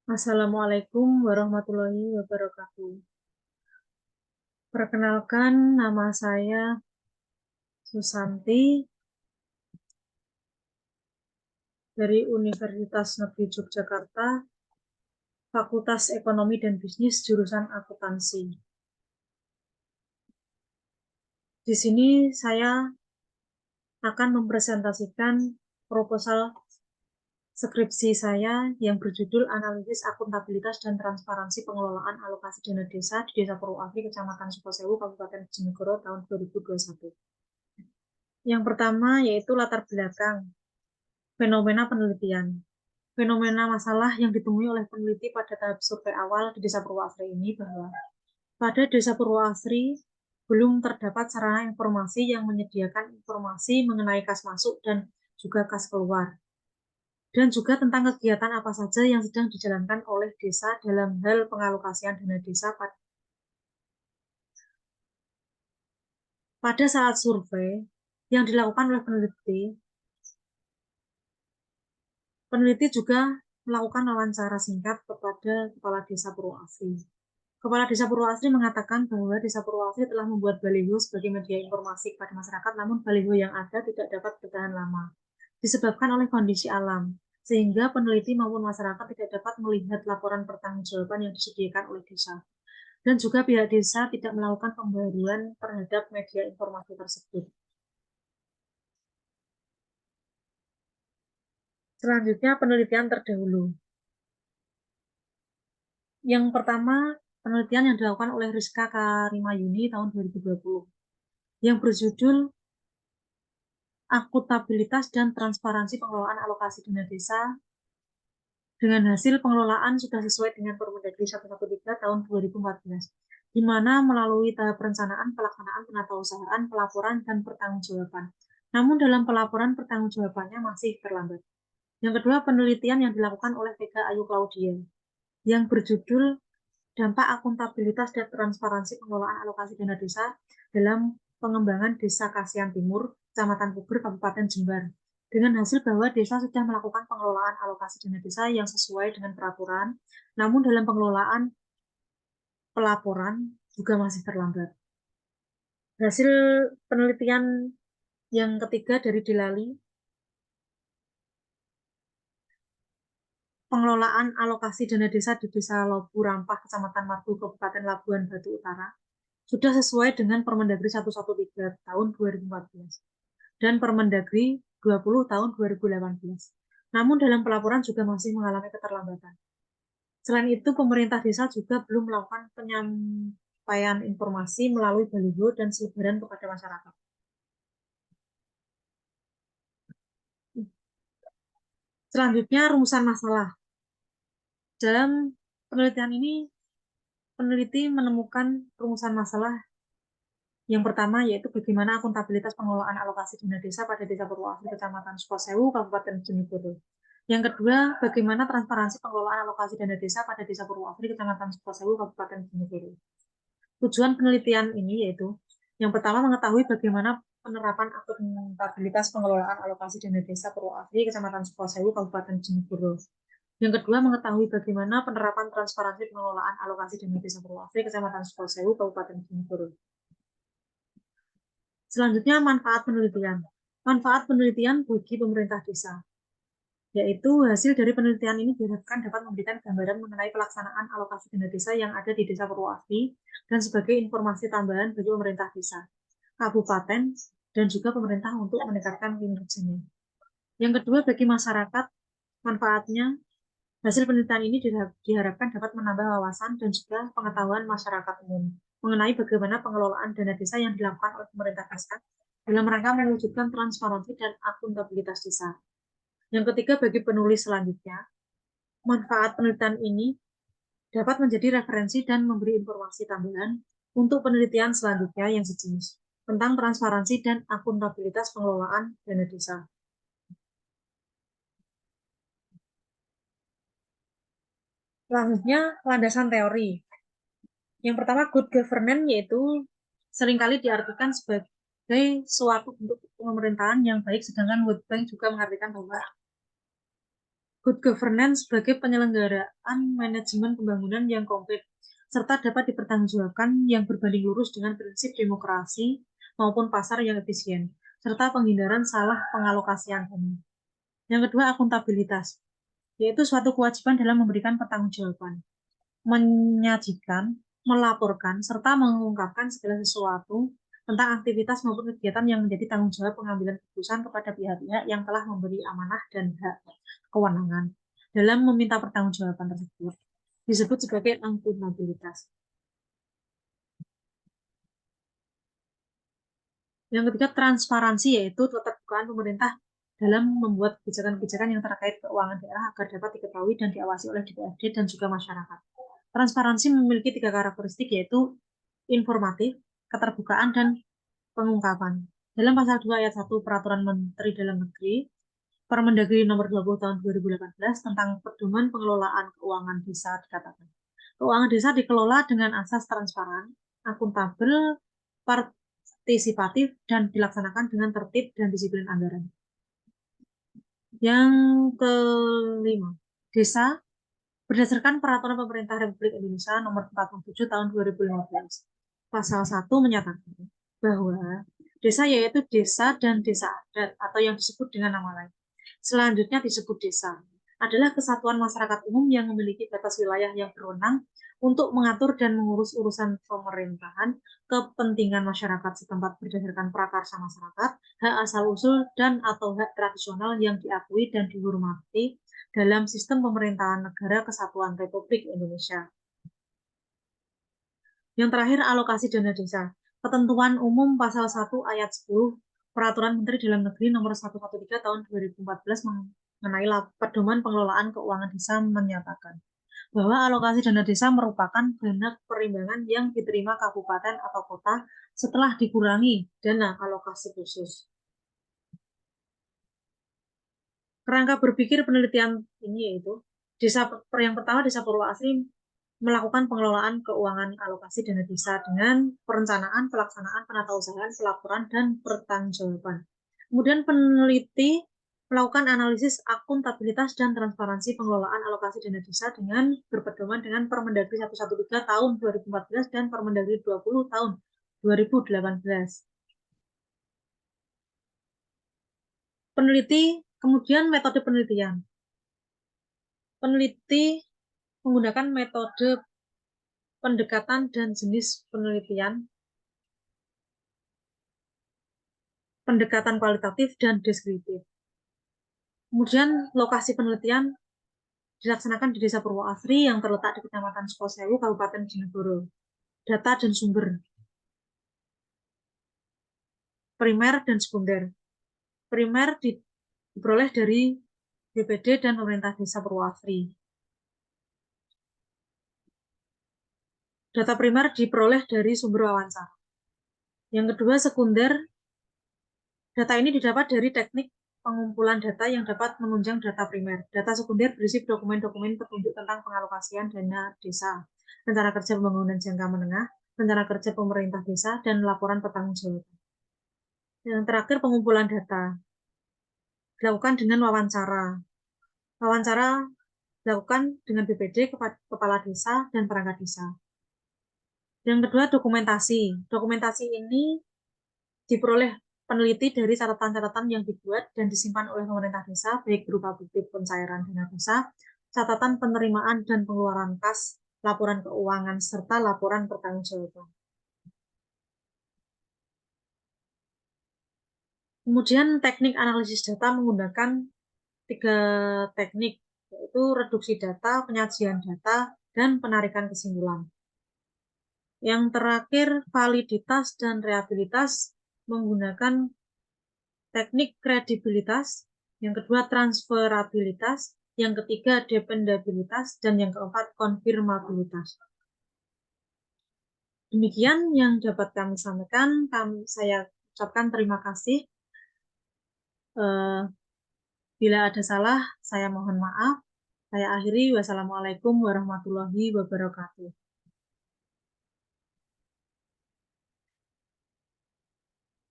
Assalamualaikum warahmatullahi wabarakatuh. Perkenalkan, nama saya Susanti dari Universitas Negeri Yogyakarta, Fakultas Ekonomi dan Bisnis, jurusan akuntansi. Di sini saya akan mempresentasikan proposal skripsi saya yang berjudul Analisis Akuntabilitas dan Transparansi Pengelolaan Alokasi Dana Desa di Desa Purwoasri, Kecamatan Sukosewu, Kabupaten Bojonegoro, tahun 2021. Yang pertama yaitu latar belakang fenomena penelitian. Fenomena masalah yang ditemui oleh peneliti pada tahap survei awal di Desa Purwoasri ini bahwa pada Desa Purwoasri belum terdapat sarana informasi yang menyediakan informasi mengenai kas masuk dan juga kas keluar, dan juga tentang kegiatan apa saja yang sedang dijalankan oleh desa dalam hal pengalokasian dana desa pada saat survei yang dilakukan oleh peneliti. Peneliti juga melakukan wawancara singkat kepada Kepala Desa Purwoasri. Kepala Desa Purwoasri mengatakan bahwa Desa Purwoasri telah membuat baliho sebagai media informasi kepada masyarakat, namun baliho yang ada tidak dapat bertahan lama, disebabkan oleh kondisi alam, sehingga peneliti maupun masyarakat tidak dapat melihat laporan pertanggungjawaban yang disediakan oleh desa. Dan juga pihak desa tidak melakukan pembaruan terhadap media informasi tersebut. Selanjutnya, penelitian terdahulu. Yang pertama, penelitian yang dilakukan oleh Rizka Karimayuni tahun 2020 yang berjudul Akuntabilitas dan Transparansi Pengelolaan Alokasi Dana Desa dengan hasil pengelolaan sudah sesuai dengan Permendagri 113 tahun 2014, di mana melalui tahap perencanaan, pelaksanaan, penatausahaan, pelaporan, dan pertanggungjawaban. Namun dalam pelaporan pertanggungjawabannya masih terlambat. Yang kedua, penelitian yang dilakukan oleh Vega Ayu Claudia yang berjudul Dampak Akuntabilitas dan Transparansi Pengelolaan Alokasi Dana Desa dalam Pengembangan Desa Kasihan Timur, Kecamatan Puger, Kabupaten Jember, dengan hasil bahwa desa sudah melakukan pengelolaan alokasi dana desa yang sesuai dengan peraturan, namun dalam pengelolaan pelaporan juga masih terlambat. Hasil penelitian yang ketiga dari Delali, pengelolaan alokasi dana desa di Desa Lobu Rampah, Kecamatan Margu, Kabupaten Labuhan Batu Utara, sudah sesuai dengan Permendagri 113 tahun 2014 dan Permendagri 20 tahun 2018. Namun dalam pelaporan juga masih mengalami keterlambatan. Selain itu, pemerintah desa juga belum melakukan penyampaian informasi melalui baliho dan selebaran kepada masyarakat. Selanjutnya, rumusan masalah. Dalam penelitian ini, peneliti menemukan rumusan masalah yang pertama yaitu bagaimana akuntabilitas pengelolaan alokasi dana desa pada Desa Purwoasri, Kecamatan Sukosewu, Kabupaten Bojonegoro. Yang kedua, bagaimana transparansi pengelolaan alokasi dana desa pada Desa Purwoasri, Kecamatan Sukosewu, Kabupaten Bojonegoro. Tujuan penelitian ini yaitu yang pertama mengetahui bagaimana penerapan akuntabilitas pengelolaan alokasi dana desa Purwoasri, Kecamatan Sukosewu, Kabupaten Bojonegoro. Yang kedua, mengetahui bagaimana penerapan transparansi pengelolaan alokasi dana desa Purwoasri, Kecamatan Sukosewu, Kabupaten Bojonegoro. Selanjutnya, manfaat penelitian. Manfaat penelitian bagi pemerintah desa, yaitu hasil dari penelitian ini diharapkan dapat memberikan gambaran mengenai pelaksanaan alokasi dana desa yang ada di Desa Purwoasri dan sebagai informasi tambahan bagi pemerintah desa, kabupaten, dan juga pemerintah untuk meningkatkan kinerjanya. Yang kedua, bagi masyarakat, manfaatnya hasil penelitian ini diharapkan dapat menambah wawasan dan juga pengetahuan masyarakat umum mengenai bagaimana pengelolaan dana desa yang dilakukan oleh pemerintah desa dalam rangka mewujudkan transparansi dan akuntabilitas desa. Yang ketiga, bagi penulis selanjutnya, manfaat penelitian ini dapat menjadi referensi dan memberi informasi tambahan untuk penelitian selanjutnya yang sejenis tentang transparansi dan akuntabilitas pengelolaan dana desa. Selanjutnya, landasan teori. Yang pertama, good governance yaitu seringkali diartikan sebagai suatu bentuk pemerintahan yang baik, sedangkan World Bank juga mengartikan bahwa good governance sebagai penyelenggaraan manajemen pembangunan yang konkret, serta dapat dipertanggungjawabkan yang berbanding lurus dengan prinsip demokrasi maupun pasar yang efisien, serta penghindaran salah pengalokasian umum. Yang kedua, akuntabilitas, yaitu suatu kewajiban dalam memberikan pertanggungjawaban, menyajikan, melaporkan, serta mengungkapkan segala sesuatu tentang aktivitas maupun kegiatan yang menjadi tanggung jawab pengambilan keputusan kepada pihak-pihak yang telah memberi amanah dan hak kewenangan dalam meminta pertanggungjawaban tersebut disebut sebagai akuntabilitas. Yang ketiga, transparansi, yaitu keterbukaan pemerintah dalam membuat kebijakan-kebijakan yang terkait keuangan daerah agar dapat diketahui dan diawasi oleh DPRD dan juga masyarakat. Transparansi memiliki 3 karakteristik, yaitu informatif, keterbukaan, dan pengungkapan. Dalam pasal 2 ayat 1 Peraturan Menteri Dalam Negeri, Permendagri nomor 20 tahun 2018 tentang pedoman pengelolaan keuangan desa dikatakan, keuangan desa dikelola dengan asas transparan, akuntabel, partisipatif, dan dilaksanakan dengan tertib dan disiplin anggaran. Yang kelima, desa berdasarkan Peraturan Pemerintah Republik Indonesia Nomor 47 Tahun 2015, Pasal 1 menyatakan bahwa desa yaitu desa dan desa adat atau yang disebut dengan nama lain. Selanjutnya disebut desa adalah kesatuan masyarakat umum yang memiliki batas wilayah yang berwenang untuk mengatur dan mengurus urusan pemerintahan, kepentingan masyarakat setempat berdasarkan prakarsa masyarakat, hak asal-usul dan atau hak tradisional yang diakui dan dihormati dalam sistem pemerintahan negara kesatuan Republik Indonesia. Yang terakhir, alokasi dana desa. Ketentuan umum pasal 1 ayat 10 Peraturan Menteri Dalam Negeri nomor 113 tahun 2014 mengenai pedoman pengelolaan keuangan desa menyatakan bahwa alokasi dana desa merupakan dana perimbangan yang diterima kabupaten atau kota setelah dikurangi dana alokasi khusus. Kerangka berpikir penelitian ini yaitu yang pertama, Desa Purwoasri melakukan pengelolaan keuangan alokasi dana desa dengan perencanaan, pelaksanaan, penatausahaan, pelaporan, dan pertanggungjawaban. Kemudian peneliti melakukan analisis akuntabilitas dan transparansi pengelolaan alokasi dana desa dengan berpedoman dengan Permendagri 113 tahun 2014 dan Permendagri 20 tahun 2018. Peneliti kemudian metode penelitian. Peneliti menggunakan metode pendekatan dan jenis penelitian, pendekatan kualitatif dan deskriptif. Kemudian lokasi penelitian dilaksanakan di Desa Purwoasri yang terletak di Kecamatan Sukosewu, Kabupaten Bojonegoro. Data dan sumber primer dan sekunder. Primer diperoleh dari BPD dan pemerintah Desa Purwoasri. Data primer diperoleh dari sumber wawancara. Yang kedua, sekunder. Data ini didapat dari teknik pengumpulan data yang dapat menunjang data primer. Data sekunder berisi dokumen-dokumen petunjuk tentang pengalokasian dana desa, rencana kerja pembangunan jangka menengah, rencana kerja pemerintah desa, dan laporan pertanggungjawaban. Yang terakhir, pengumpulan data dilakukan dengan wawancara. Wawancara dilakukan dengan BPD, kepala desa, dan perangkat desa. Yang kedua, dokumentasi. Dokumentasi ini diperoleh peneliti dari catatan-catatan yang dibuat dan disimpan oleh pemerintah desa, baik berupa bukti pencairan dana desa, catatan penerimaan dan pengeluaran kas, laporan keuangan, serta laporan pertanggungjawaban. Kemudian teknik analisis data menggunakan 3 teknik, yaitu reduksi data, penyajian data, dan penarikan kesimpulan. Yang terakhir, validitas dan reliabilitas menggunakan teknik kredibilitas, yang kedua transferabilitas, yang ketiga dependabilitas, dan yang keempat konfirmabilitas. Demikian yang dapat kami sampaikan. Saya ucapkan terima kasih. Bila ada salah, saya mohon maaf. Saya akhiri. Wassalamualaikum warahmatullahi wabarakatuh.